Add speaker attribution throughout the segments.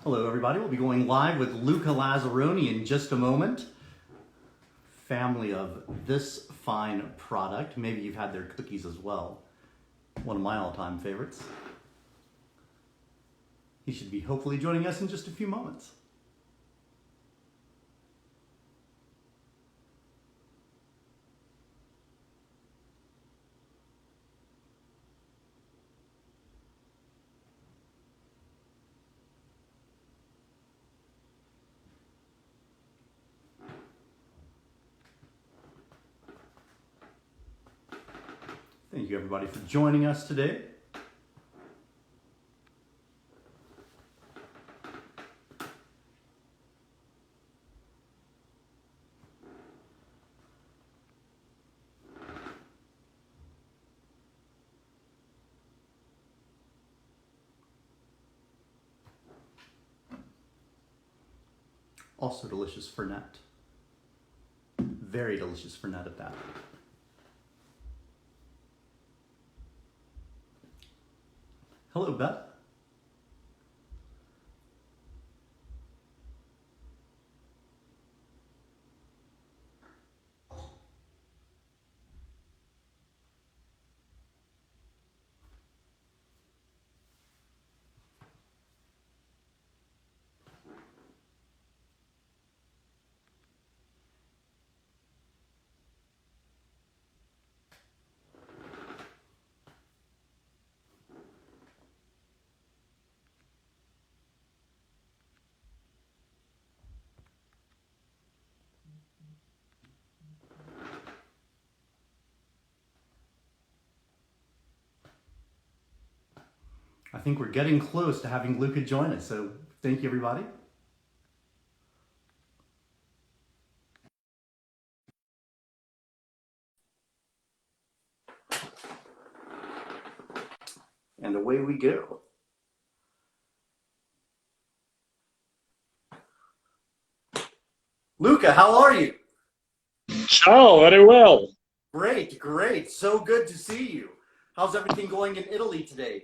Speaker 1: Hello everybody, we'll be going live with Luca Lazzaroni in just a moment. Family of this fine product. Maybe you've had their cookies as well. One of my all-time favorites. He should be hopefully joining us in just a few moments. Thank you everybody for joining us today. Also delicious fernet. Very delicious fernet at that. Hello, Beth. I think we're getting close to having Luca join us, so thank you everybody. And away we go. Luca, how are you?
Speaker 2: Ciao, very well.
Speaker 1: Great, great. So good to see you. How's everything going in Italy today?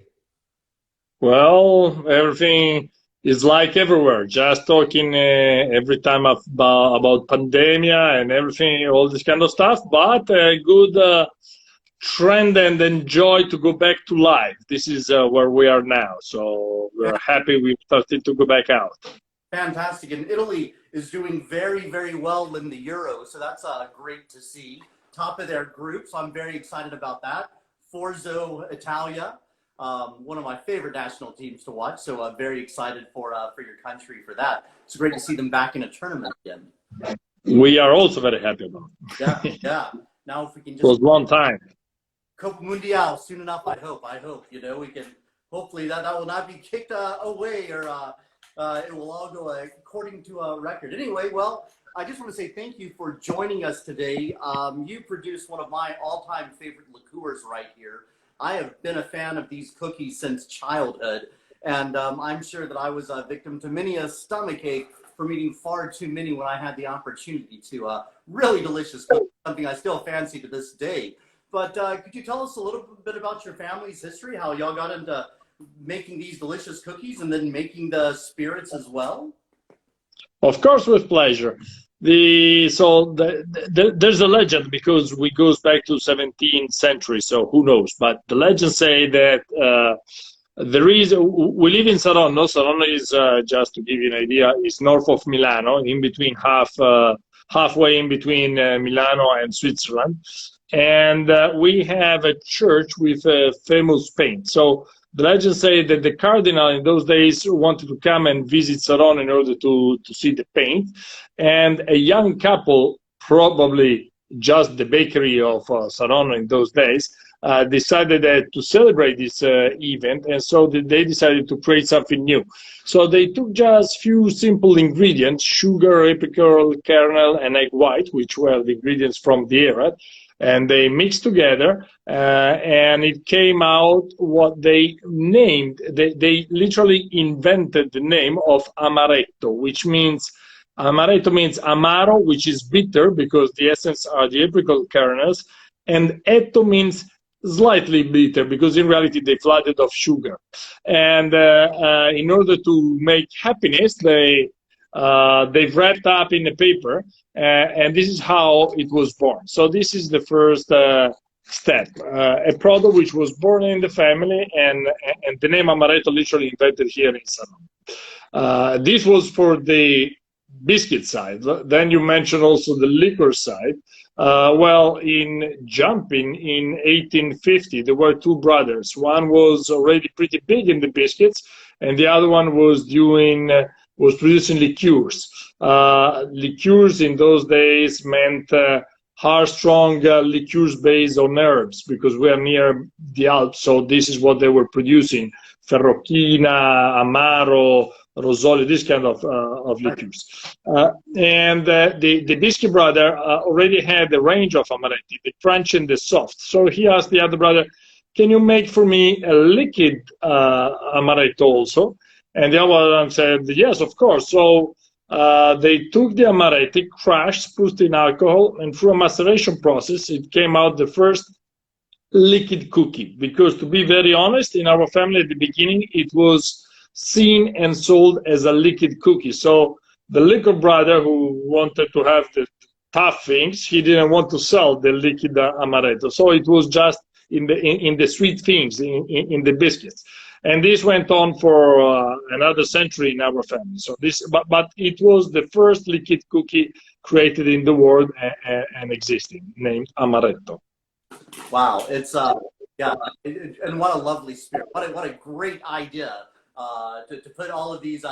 Speaker 2: Well, everything is like everywhere. Just talking every time about pandemia and everything, all this kind of stuff. But a good trend and enjoy to go back to life. This is where we are now. So we're happy we started to go back out.
Speaker 1: Fantastic. And Italy is doing very, very well in the Euro. So that's great to see. Top of their group. So I'm very excited about that. Forza Italia. One of my favorite national teams to watch, so very excited for your country for that. It's great to see them back in a tournament again.
Speaker 2: We are also very happy about it.
Speaker 1: Yeah, yeah. Now if we can just...
Speaker 2: It was one time.
Speaker 1: Copa Mundial soon enough, I hope, you know, we can, hopefully that will not be kicked away or it will all go according to a record. Anyway, well, I just want to say thank you for joining us today. You produced one of my all-time favorite liqueurs right here. I have been a fan of these cookies since childhood, and I'm sure that I was a victim to many a stomachache from eating far too many when I had the opportunity to. Really delicious cookies, something I still fancy to this day. But could you tell us a little bit about your family's history, how y'all got into making these delicious cookies and then making the spirits as well?
Speaker 2: Of course, with pleasure. There's a legend because we goes back to 17th century, so who knows? But the legends say that we live in Saronno. Saronno is just to give you an idea, is north of Milano, in between halfway in between Milano and Switzerland, and we have a church with a famous paint. So the legends say that the cardinal in those days wanted to come and visit Saronno in order to see the paint. And a young couple, probably just the bakery of Saronno in those days, decided to celebrate this event. And so they decided to create something new. So they took just few simple ingredients: sugar, apricot kernel, and egg white, which were the ingredients from the era. And they mixed together, and it came out what they named. They literally invented the name of Amaretto, which means Amaretto means Amaro, which is bitter because the essence are the apricot kernels, and Etto means slightly bitter because in reality they flooded of sugar. And in order to make happiness, they've wrapped up in a paper, and this is how it was born. So this is the first step, a product which was born in the family, and the name Amaretto literally invented here in Salon. This was for the biscuit side. Then you mentioned also the liquor side. Well, in 1850, there were two brothers. One was already pretty big in the biscuits, and the other one was producing liqueurs. Liqueurs in those days meant hard, strong liqueurs based on herbs, because we are near the Alps. So this is what they were producing: Ferrochina, Amaro, Rosoli, this kind of liqueurs. And the Biscuit brother already had the range of Amaretti, the crunch and the soft. So he asked the other brother, "Can you make for me a liquid Amaretto also?" And the other one said, "Yes, of course." So they took the Amaretti, crushed, put in alcohol, and through a maceration process, it came out the first liquid cookie. Because to be very honest, in our family at the beginning, it was seen and sold as a liquid cookie. So the liquor brother, who wanted to have the tough things, he didn't want to sell the liquid Amaretto. So it was just in the sweet things, in the biscuits. And this went on for another century in our family. So but it was the first liquid cookie created in the world and existing, named Amaretto.
Speaker 1: Wow, it's yeah, and what a lovely spirit! What a great idea to put all of these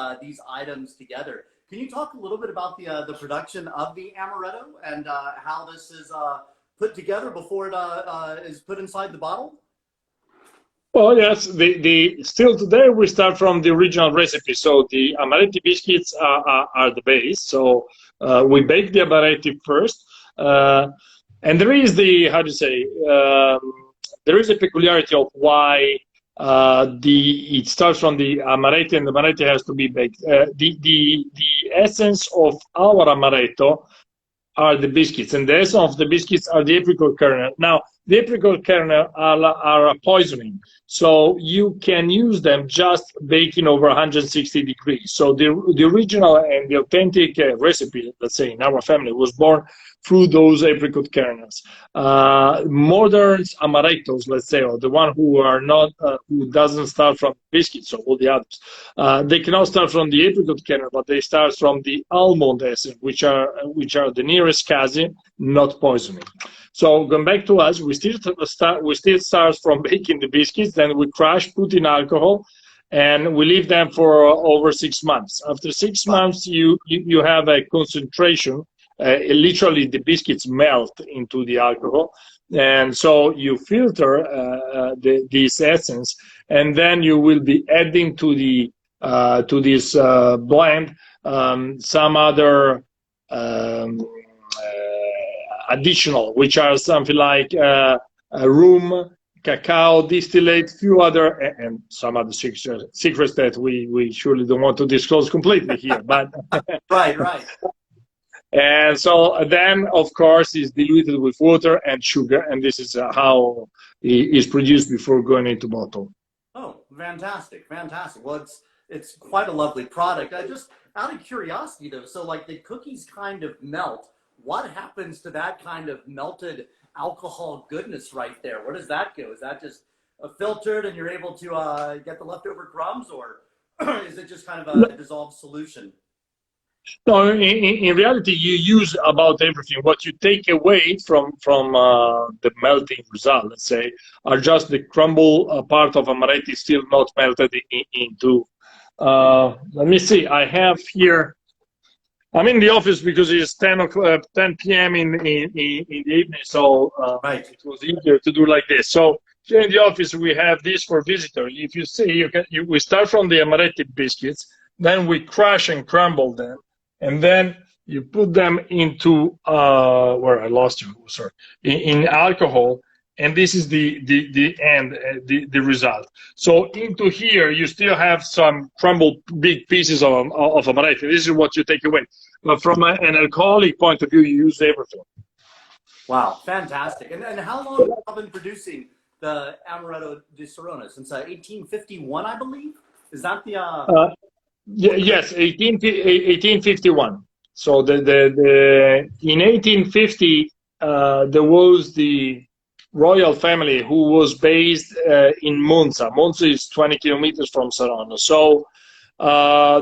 Speaker 1: items together. Can you talk a little bit about the production of the Amaretto and how this is put together before it is put inside the bottle?
Speaker 2: Well, yes, still today we start from the original recipe. So the Amaretti biscuits are the base. So we bake the Amaretti first. And there is there is a peculiarity of why it starts from the Amaretti, and the Amaretti has to be baked. The essence of our Amaretto are the biscuits, and the essence of the biscuits are the apricot kernel. Now, the apricot kernel are poisoning, so you can use them just baking over 160 degrees. So the original and the authentic recipe, let's say in our family, was born through those apricot kernels. Modern amarettos, let's say, or the one who are not, who doesn't start from biscuits, or all the others, they cannot start from the apricot kernel, but they start from the almond essence, which are the nearest cousin, not poisoning. So going back to us, we still start from baking the biscuits, then we crush, put in alcohol, and we leave them for over 6 months. After 6 months, you have a concentration. Literally, the biscuits melt into the alcohol, and so you filter this essence, and then you will be adding to this blend some other additional, which are something like rum, cacao, distillate, few other, and some other secrets that we surely don't want to disclose completely here. But
Speaker 1: right.
Speaker 2: And so then, of course, it's diluted with water and sugar, and this is how it is produced before going into bottle.
Speaker 1: Oh, fantastic. Well, it's quite a lovely product. I just, out of curiosity though, so like the cookies kind of melt. What happens to that kind of melted alcohol goodness right there? Where does that go? Is that just filtered and you're able to get the leftover crumbs, or is it just kind of a dissolved solution?
Speaker 2: No, in reality, you use about everything. What you take away from the melting result, let's say, are just the crumble part of Amaretti still not melted into. Let me see. I have here. I'm in the office because it's 10 p.m. in the evening, so
Speaker 1: right.
Speaker 2: It was easier to do like this. So here in the office, we have this for visitors. If you see, we start from the Amaretti biscuits, then we crush and crumble them, and then you put them into where I lost you. Sorry, in alcohol, and this is the end, the result. So into here, you still have some crumbled big pieces of Amaretto. This is what you take away. But from an alcoholic point of view, you use everything.
Speaker 1: Wow, fantastic. And how long have you been producing the Amaretto di Serrano since 1851, I believe. Is that the
Speaker 2: Yes, 1851. So in 1850 there was the royal family who was based in Monza. Monza is 20 kilometers from Saronno. So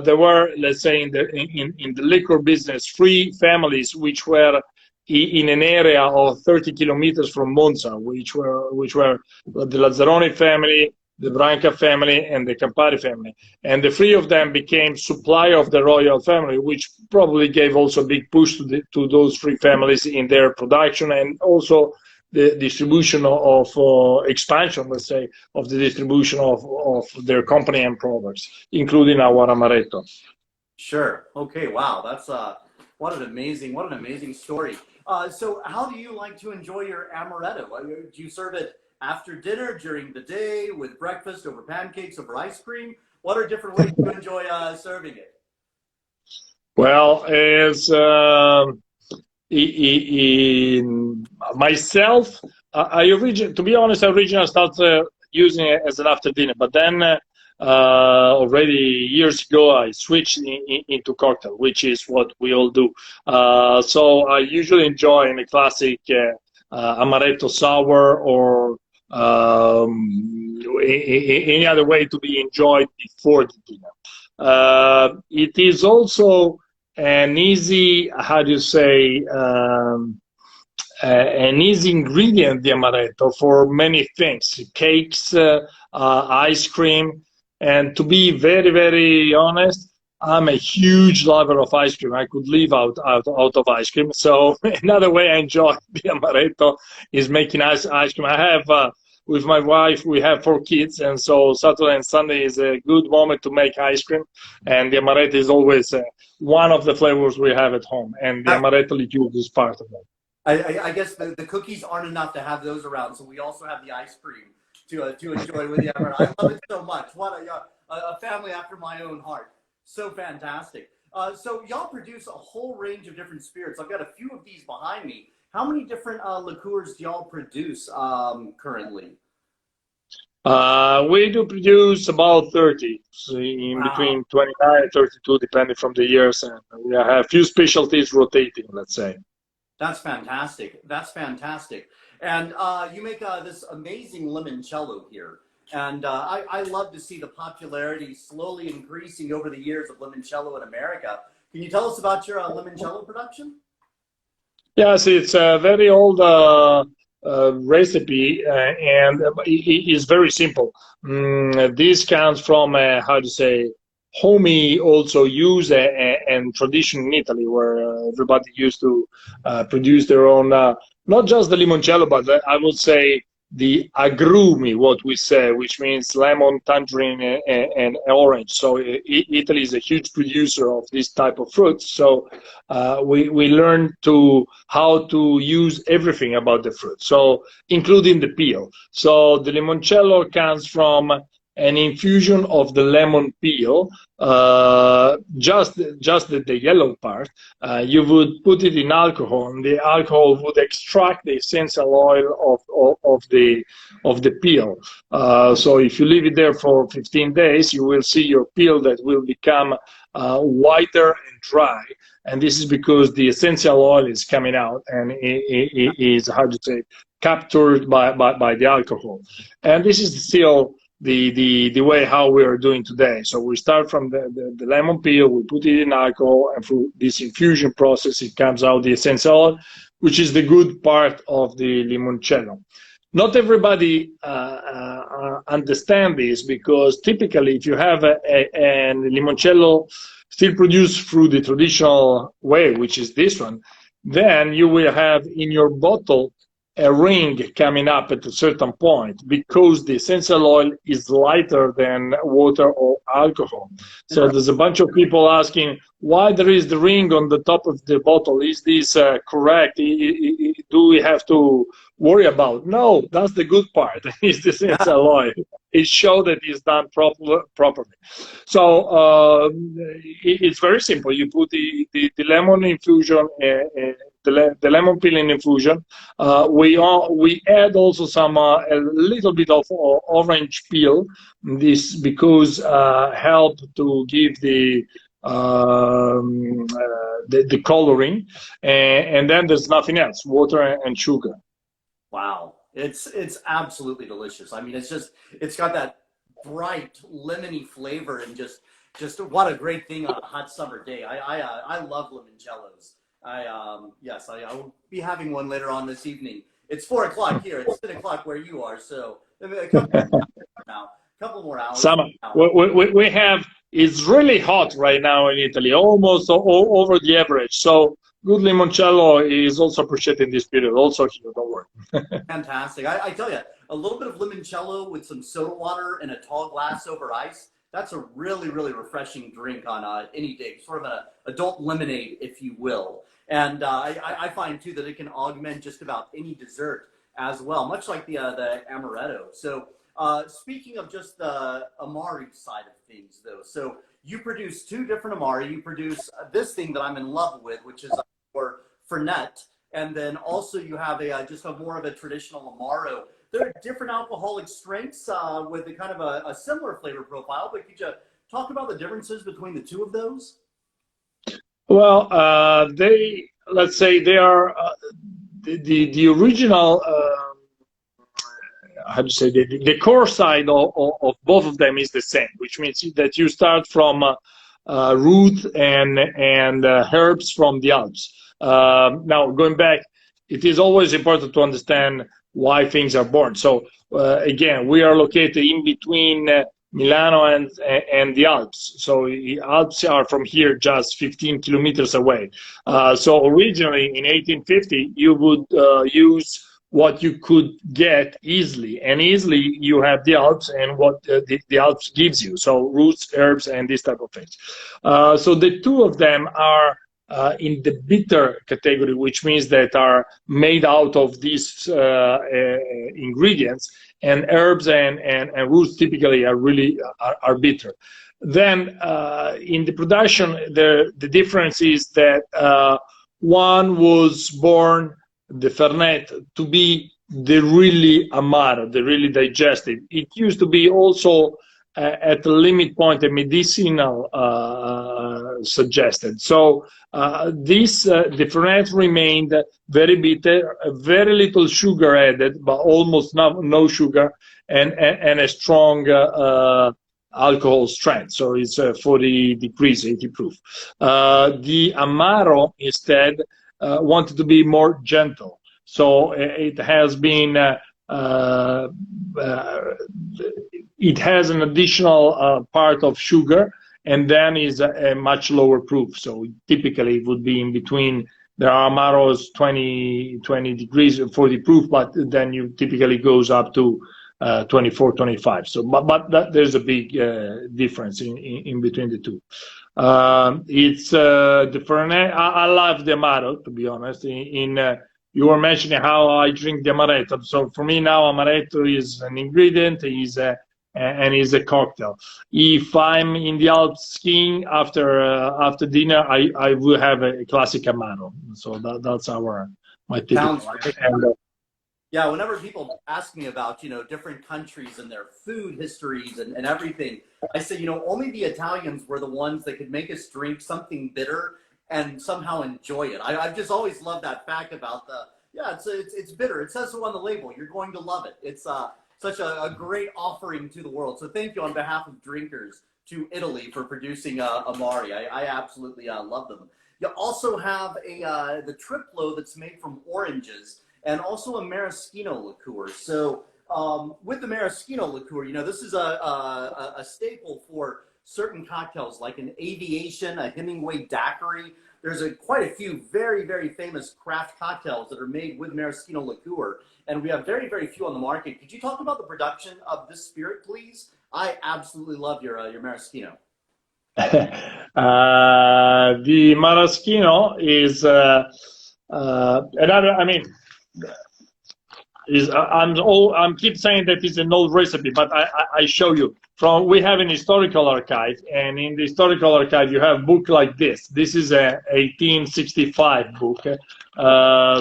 Speaker 2: there were, let's say, in the liquor business, three families which were in an area of 30 kilometers from Monza, which were the Lazzaroni family, the Branca family, and the Campari family. And the three of them became supplier of the royal family, which probably gave also a big push to those three families in their production, and also the distribution of expansion, let's say, of the distribution of their company and products, including our Amaretto.
Speaker 1: Sure. Okay. Wow. That's what an amazing story. So how do you like to enjoy your Amaretto? Do you serve it after dinner, during the day, with breakfast, over pancakes, over ice cream? What are different ways to enjoy serving it?
Speaker 2: Well, as in myself, to be honest, I originally started using it as an after dinner, but then already years ago I switched into cocktail, which is what we all do. So I usually enjoy in a classic Amaretto sour, or any other way to be enjoyed before the dinner. It is also an easy, how do you say, an easy ingredient, the Amaretto, for many things: cakes, ice cream. And to be very, very honest, I'm a huge lover of ice cream. I could live out of ice cream. So another way I enjoy the Amaretto is making ice cream. I have, with my wife, we have 4 kids, and so Saturday and Sunday is a good moment to make ice cream. And the Amaretto is always one of the flavors we have at home. And the Amaretto liqueur is part of it.
Speaker 1: I guess the cookies aren't enough to have those around, so we also have the ice cream to enjoy with the Amaretto. I love it so much. What a family after my own heart. So fantastic. So y'all produce a whole range of different spirits. I've got a few of these behind me. How many different liqueurs do y'all produce currently?
Speaker 2: We do produce about 30, so in between 29 and 32, depending from the years. And we have a few specialties rotating, let's say.
Speaker 1: That's fantastic. That's fantastic. And you make this amazing limoncello here. And I love to see the popularity slowly increasing over the years of limoncello in America. Can you tell us about your limoncello production?
Speaker 2: Yes, it's a very old recipe, and it is very simple. This comes from, how to say, homey also use and tradition in Italy, where everybody used to produce their own, not just the limoncello, but I would say the agrumi, what we say, which means lemon, tangerine, and orange. So Italy is a huge producer of this type of fruits. So we learned how to use everything about the fruit, so including the peel. So the limoncello comes from an infusion of the lemon peel, just the yellow part. You would put it in alcohol, and the alcohol would extract the essential oil of the peel. So if you leave it there for 15 days, you will see your peel that will become whiter and dry. And this is because the essential oil is coming out, and it is, how to say, captured by the alcohol. And this is still the way how we are doing today. So we start from the lemon peel, we put it in alcohol, and through this infusion process, it comes out the essential oil, which is the good part of the limoncello. Not everybody understand this, because typically if you have a limoncello still produced through the traditional way, which is this one, then you will have in your bottle a ring coming up at a certain point, because the essential oil is lighter than water or alcohol. So there's a bunch of people asking why there is the ring on the top of the bottle. Is this correct? Do we have to worry about? No, that's the good part. It's the essential oil. It shows that it's done properly. So it's very simple. You put the lemon infusion the lemon peeling infusion. We add also some a little bit of orange peel. This because help to give the coloring, and then there's nothing else, water and sugar.
Speaker 1: Wow, it's absolutely delicious. I mean, it's got that bright lemony flavor, and just what a great thing on a hot summer day. I love limoncellos. Yes, I will be having one later on this evening. It's 4 o'clock here. It's 10 o'clock where you are. So a couple more hours.
Speaker 2: Summer. We have. It's really hot right now in Italy, almost over the average. So good limoncello is also appreciated in this period. Also here, don't worry.
Speaker 1: Fantastic. I tell you, a little bit of limoncello with some soda water and a tall glass over ice. That's a really, really refreshing drink on any day. Sort of an adult lemonade, if you will. And I find too that it can augment just about any dessert as well, much like the Amaretto. So speaking of just the Amari side of things, though, so you produce 2 different Amari. You produce this thing that I'm in love with, which is for Fernet, and then also you have just a more of a traditional Amaro. There are different alcoholic strengths with a kind of a similar flavor profile, but could you talk about the differences between the 2 of those?
Speaker 2: Well, let's say they are the original. How to say the core side of both of them is the same, which means that you start from root and herbs from the Alps. Now, going back, it is always important to understand why things are born. So again, we are located in between Milano and the Alps. So the Alps are from here just 15 kilometers away. So originally in 1850, you would use what you could get easily, and easily you have the Alps and what the Alps gives you. So roots, herbs, and this type of things. So the 2 of them are in the bitter category, which means that are made out of these ingredients, and herbs and roots typically are really are bitter. Then in the production, the difference is that one was born, the Fernet, to be the really Amaro, the really digestive. It used to be also at the limit point a medicinal suggested. So the Fernet remained very bitter, very little sugar added, but almost no sugar, and a strong alcohol strength. So it's 40 degrees, 80 proof. The Amaro instead wanted to be more gentle. So it has been it has an additional part of sugar, and then is a much lower proof. So typically it would be in between. There are Amaros 20 degrees, 40 proof, but then you typically goes up to 24, 25. So, but there's a big difference in between the 2. It's the Fernet. I love the Amaro, to be honest. You were mentioning how I drink the Amaretto. So for me now, Amaretto is an ingredient, and is a cocktail. If I'm in the Alps skiing after dinner, I will have a classic Amaro. So that's my typical.
Speaker 1: Yeah, whenever people ask me about, different countries and their food histories and everything, I say, only the Italians were the ones that could make us drink something bitter and somehow enjoy it. I've just always loved that fact about it's bitter. It says so on the label. You're going to love it. It's such a great offering to the world. So thank you on behalf of drinkers to Italy for producing Amari. I absolutely love them. You also have the Triplo that's made from oranges, and also a maraschino liqueur. So with the maraschino liqueur, this is a staple for certain cocktails like an Aviation, a Hemingway daiquiri. There's quite a few very, very famous craft cocktails that are made with maraschino liqueur, and we have very, very few on the market. Could you talk about the production of this spirit, please? I absolutely love your maraschino.
Speaker 2: The maraschino is another. I mean, I'm keep saying that it's an old recipe, but I show you from we have an historical archive, and in the historical archive you have book like this. This is a 1865 book.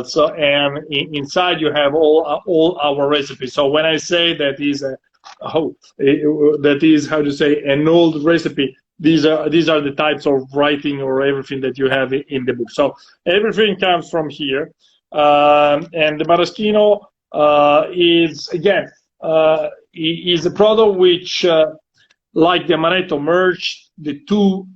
Speaker 2: So and inside you have all our recipes. So when I say that is that is how to say an old recipe, these are the types of writing or everything that you have in the book. So everything comes from here, and the maraschino is again is a product which, like the Amaretto, merge the two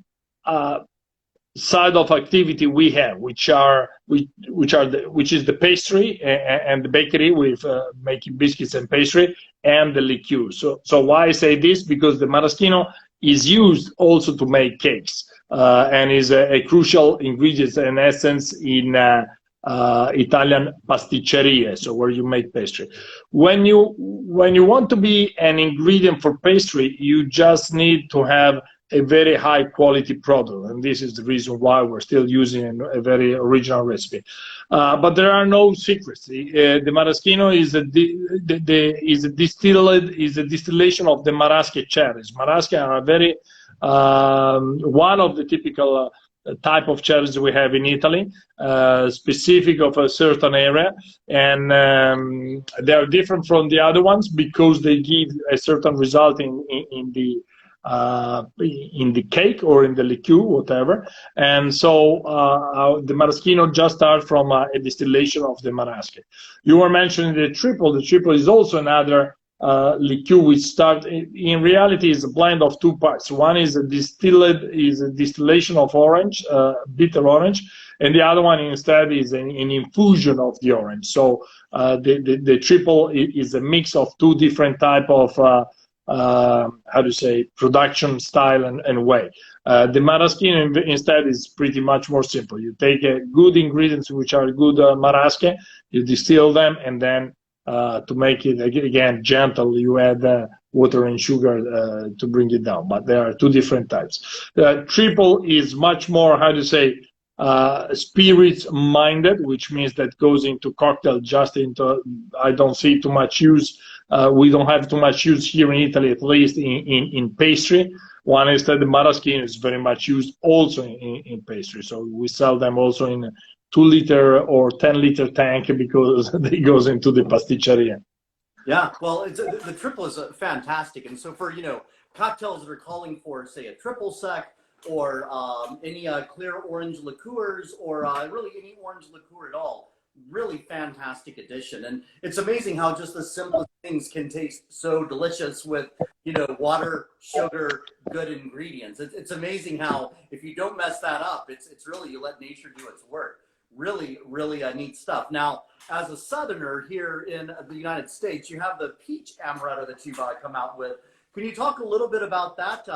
Speaker 2: side of activity we have, which is the pastry and the bakery with making biscuits and pastry, and the liqueur. So why I say this? Because the maraschino is used also to make cakes, and is a crucial ingredient and essence in Italian pasticcerie, so where you make pastry. When you want to be an ingredient for pastry, you just need to have a very high quality product, and this is the reason why we're still using a very original recipe. But there are no secrets. The maraschino is a distillation of the marasche cherries. Marasche are a very one of the typical type of cherries we have in Italy, specific of a certain area, and they are different from the other ones because they give a certain result in the cake or in the liqueur, whatever. And so the maraschino just starts from a distillation of the marasche. You were mentioning the triple. The triple is also another liqueur which start in reality is a blend of two parts. One is a distillation of orange, bitter orange, and the other one instead is an infusion of the orange. So the triple is a mix of two different type of how to say production style and way. The maraschino instead is pretty much more simple. You take good ingredients which are good marasche, you distill them, and then to make it again gentle, you add water and sugar to bring it down. But there are two different types. Triple is much more, how to say, spirits minded, which means that goes into cocktail, just into, I don't see too much use. We don't have too much use here in Italy, at least in pastry. One is that the maraschino is very much used also in pastry. So we sell them also in 2-liter or 10-liter tank because they goes into the pasticceria.
Speaker 1: Yeah, well, the triple is fantastic, and so for cocktails that are calling for, say, a triple sec or any clear orange liqueurs or really any orange liqueur at all, really fantastic addition. And it's amazing how just the simplest things can taste so delicious with water, sugar, good ingredients. It's amazing how if you don't mess that up, it's really you let nature do its work. Really, really neat stuff. Now, as a Southerner here in the United States, you have the peach amaretto that you've come out with. Can you talk a little bit about that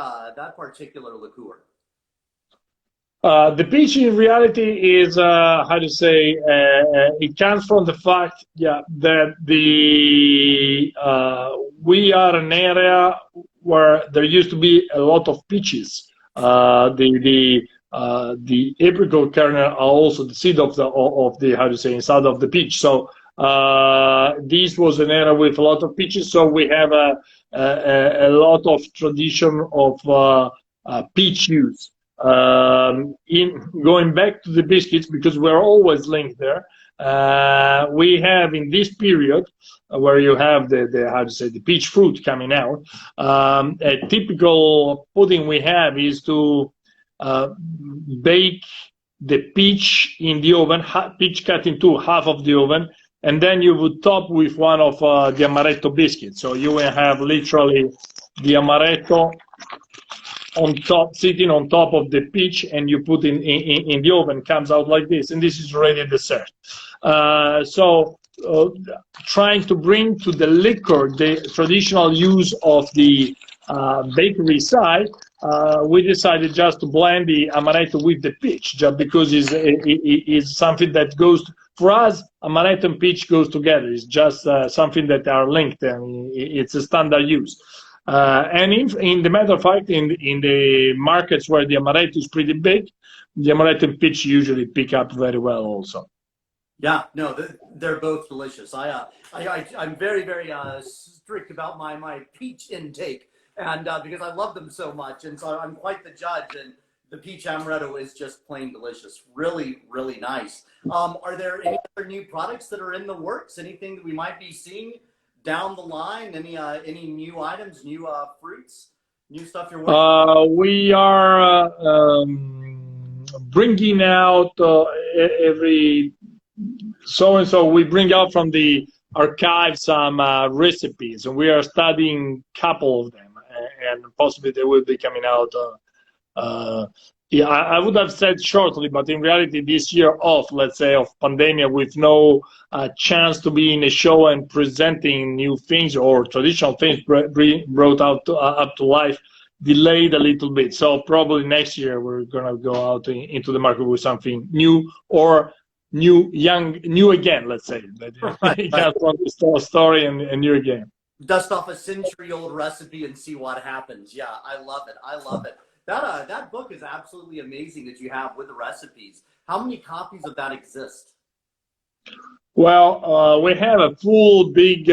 Speaker 1: particular liqueur?
Speaker 2: The peach in reality is, how to say, it comes from the fact, that we are an area where there used to be a lot of peaches. The apricot kernel are also the seed of the how to say inside of the peach. So this was an area with a lot of peaches. So we have a lot of tradition of peach use. In going back to the biscuits, because we're always linked there, we have in this period where you have the how to say the peach fruit coming out, a typical pudding we have is to bake the peach in the oven, peach cut into half of the oven, and then you would top with one of the Amaretto biscuits. So you will have literally the Amaretto on top, sitting on top of the peach, and you put in the oven, comes out like this, and this is already dessert. Trying to bring to the liquor the traditional use of the bakery side, we decided just to blend the Amaretto with the peach, just because it's something that goes, for us, Amaretto and peach goes together. It's just something that are linked, and it's a standard use. And in the matter of fact, in the markets where the Amaretto is pretty big, the Amaretto and peach usually pick up very well also.
Speaker 1: Yeah, no, they're both delicious. I'm very, very strict about my peach intake, and because I love them so much, and so I'm quite the judge. And the peach amaretto is just plain delicious. Really, really nice. Are there any other new products that are in the works? Anything that we might be seeing down the line? Any new items, new fruits, new stuff you're working?
Speaker 2: We are bringing out every so and so. We bring out from the archive some recipes, and we are studying a couple of them, and possibly they will be coming out. Yeah, I would have said shortly, but in reality, this year off, let's say, of pandemic, with no chance to be in a show and presenting new things or traditional things brought out up to life, delayed a little bit. So probably next year we're gonna go out into the market with something new or new again. Let's say that you can tell the story and new again.
Speaker 1: Dust off a century-old recipe and see what happens. Yeah, I love it. I love it. That book is absolutely amazing that you have with the recipes. How many copies of that exist?
Speaker 2: Well, we have a full big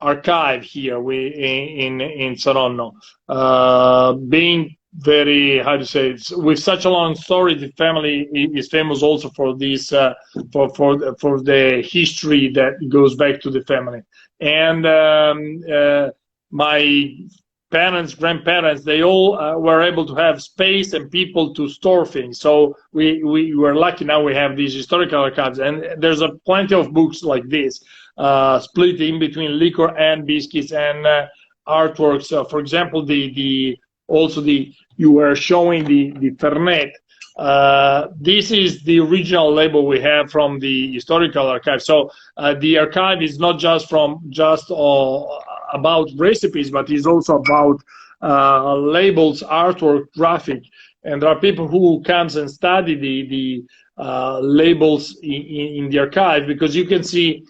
Speaker 2: archive here. In Saronno, being very, how to say it, with such a long story. The family is famous also for this for the history that goes back to the family. And my parents, grandparents, they all were able to have space and people to store things. So we were lucky. Now we have these historical archives, and there's plenty of books like this, split in between liquor and biscuits and artworks. For example, you were showing the Fernet. This is the original label we have from the historical archive. So the archive is not just about recipes, but it's also about labels, artwork, graphic. And there are people who comes and study the labels in the archive, because you can see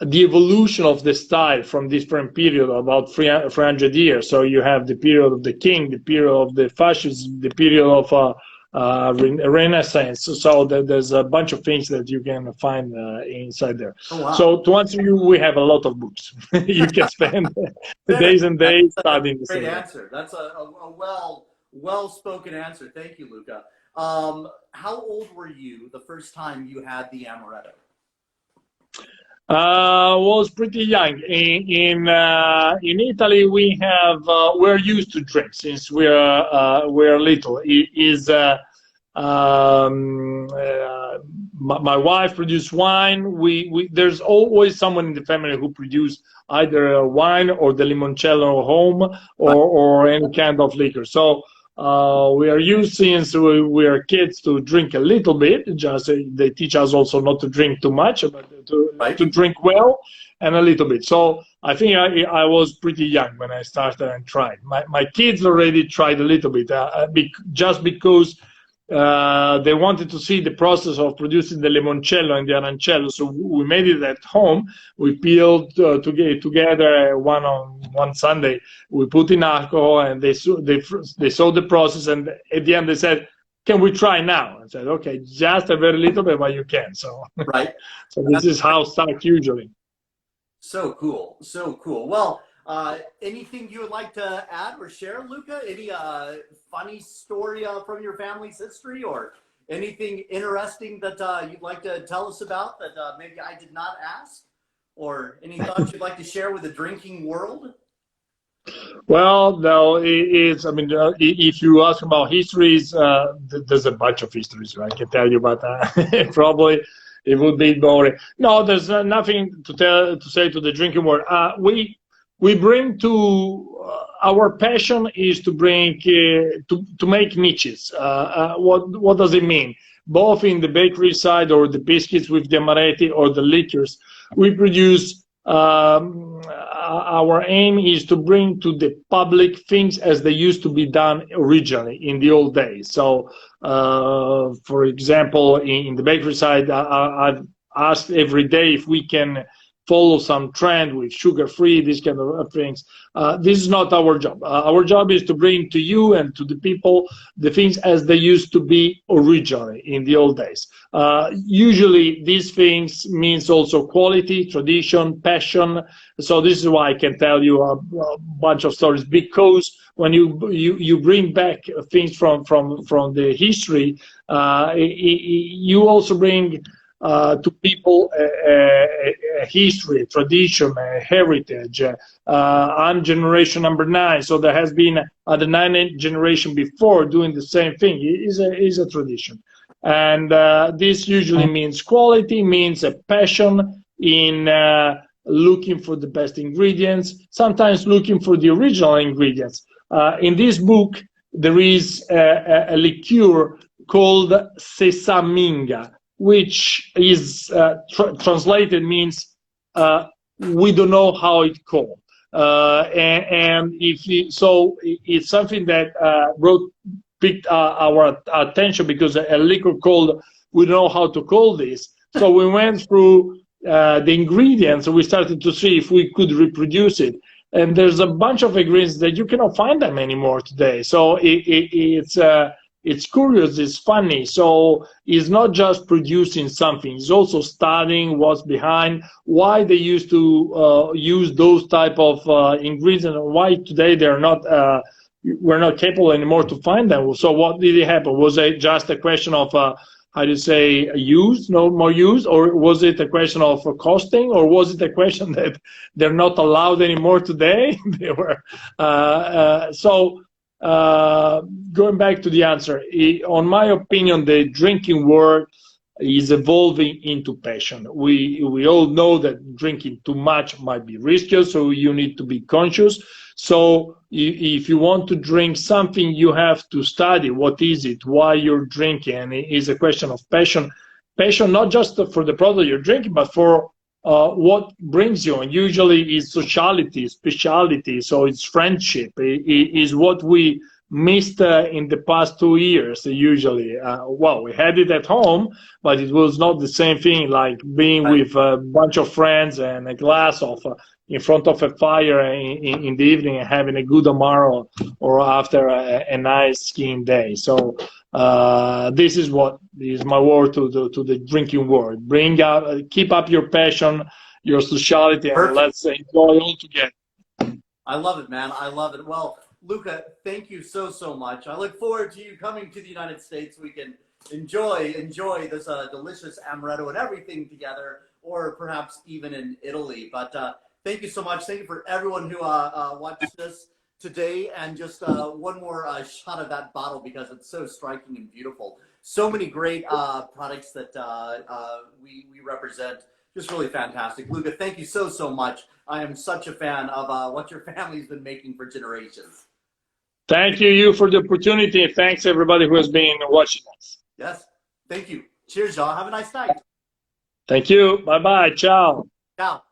Speaker 2: the evolution of the style from different period, about 300 years. So you have the period of the king, the period of the fascism, the period of Renaissance. So there's a bunch of things that you can find inside there.
Speaker 1: Oh, wow.
Speaker 2: So to answer you, we have a lot of books. You can spend days and days studying the
Speaker 1: Great answer. That's a well-spoken answer. Thank you, Luca. How old were you the first time you had the Amaretto?
Speaker 2: Was pretty young. In Italy, we're used to drink since we're little. My wife produced wine. There's always someone in the family who produce either wine or the limoncello home or any kind of liquor. So we are used, since we are kids, to drink a little bit. Just they teach us also not to drink too much, but to drink well and a little bit. So I think I was pretty young when I started and tried. My kids already tried a little bit, just because they wanted to see the process of producing the limoncello and the arancello. So we made it at home. We peeled together one Sunday. We put in alcohol, and they saw the process. And at the end, they said, "Can we try now?" I said, "Okay, just a very little bit, but you can." So
Speaker 1: right.
Speaker 2: So this is how start usually.
Speaker 1: So cool. So cool. Well, anything you would like to add or share, Luca? Any funny story from your family's history, or anything interesting that you'd like to tell us about that maybe I did not ask, or any thoughts you'd like to share with the drinking world?
Speaker 2: Well, no, it's, I mean, if you ask about histories, there's a bunch of histories I can tell you, but probably it would be boring. No, there's nothing to say to the drinking world. We bring to our passion is to bring to make niches. What does it mean? Both in the bakery side, or the biscuits with the Amaretti, or the liquors, we produce. Our aim is to bring to the public things as they used to be done originally in the old days. So, for example, in the bakery side, I've asked every day if we can follow some trend with sugar-free, these kind of things. This is not our job. Our job is to bring to you and to the people the things as they used to be originally in the old days. Usually these things means also quality, tradition, passion. So this is why I can tell you a bunch of stories, because when you bring back things from the history, you also bring to people a history, tradition, a heritage. I'm generation number 9, so there has been the 9th generation before doing the same thing. It is a tradition, and this usually means quality, means a passion in looking for the best ingredients, sometimes looking for the original ingredients. In this book, there is a liqueur called sesaminga, which is translated means we don't know how it's called, and so it's something that picked our attention, because a liquor called we don't know how to call this. So we went through the ingredients, and we started to see if we could reproduce it. And there's a bunch of ingredients that you cannot find them anymore today. So it's curious, it's funny. So it's not just producing something, it's also studying what's behind, why they used to use those type of ingredients, and why today they're not, we're not capable anymore to find them. So what did it happen? Was it just a question of, how do you say, use, no more use? Or was it a question of costing? Or was it a question that they're not allowed anymore today? They were, going back to the answer, on my opinion, the drinking world is evolving into passion. We all know that drinking too much might be risky, so you need to be conscious. So if you want to drink something, you have to study what is it, why you're drinking, and it is a question of passion. Passion not just for the product you're drinking, but for what brings you. And usually it's sociality, speciality, so it's friendship. It is what we missed in the past 2 years, usually. Well, we had it at home, but it was not the same thing like being with a bunch of friends and a glass of in front of a fire in the evening and having a good Amaro, or after a nice skiing day. So this is what is my word to the drinking world. Bring out, keep up your passion, your sociality, and let's enjoy all together.
Speaker 1: I love it, man. I love it. Well, Luca, thank you so much. I look forward to you coming to the United States. We can enjoy this delicious amaretto and everything together, or perhaps even in Italy. But thank you so much. Thank you for everyone who watched this today. And just one more shot of that bottle, because it's so striking and beautiful. So many great products that we represent. Just really fantastic. Luca, thank you so much. I am such a fan of what your family's been making for generations.
Speaker 2: Thank you for the opportunity. Thanks everybody who has been watching us.
Speaker 1: Yes. Thank you. Cheers, y'all. Have a nice night.
Speaker 2: Thank you. Bye-bye. Ciao.
Speaker 1: Ciao.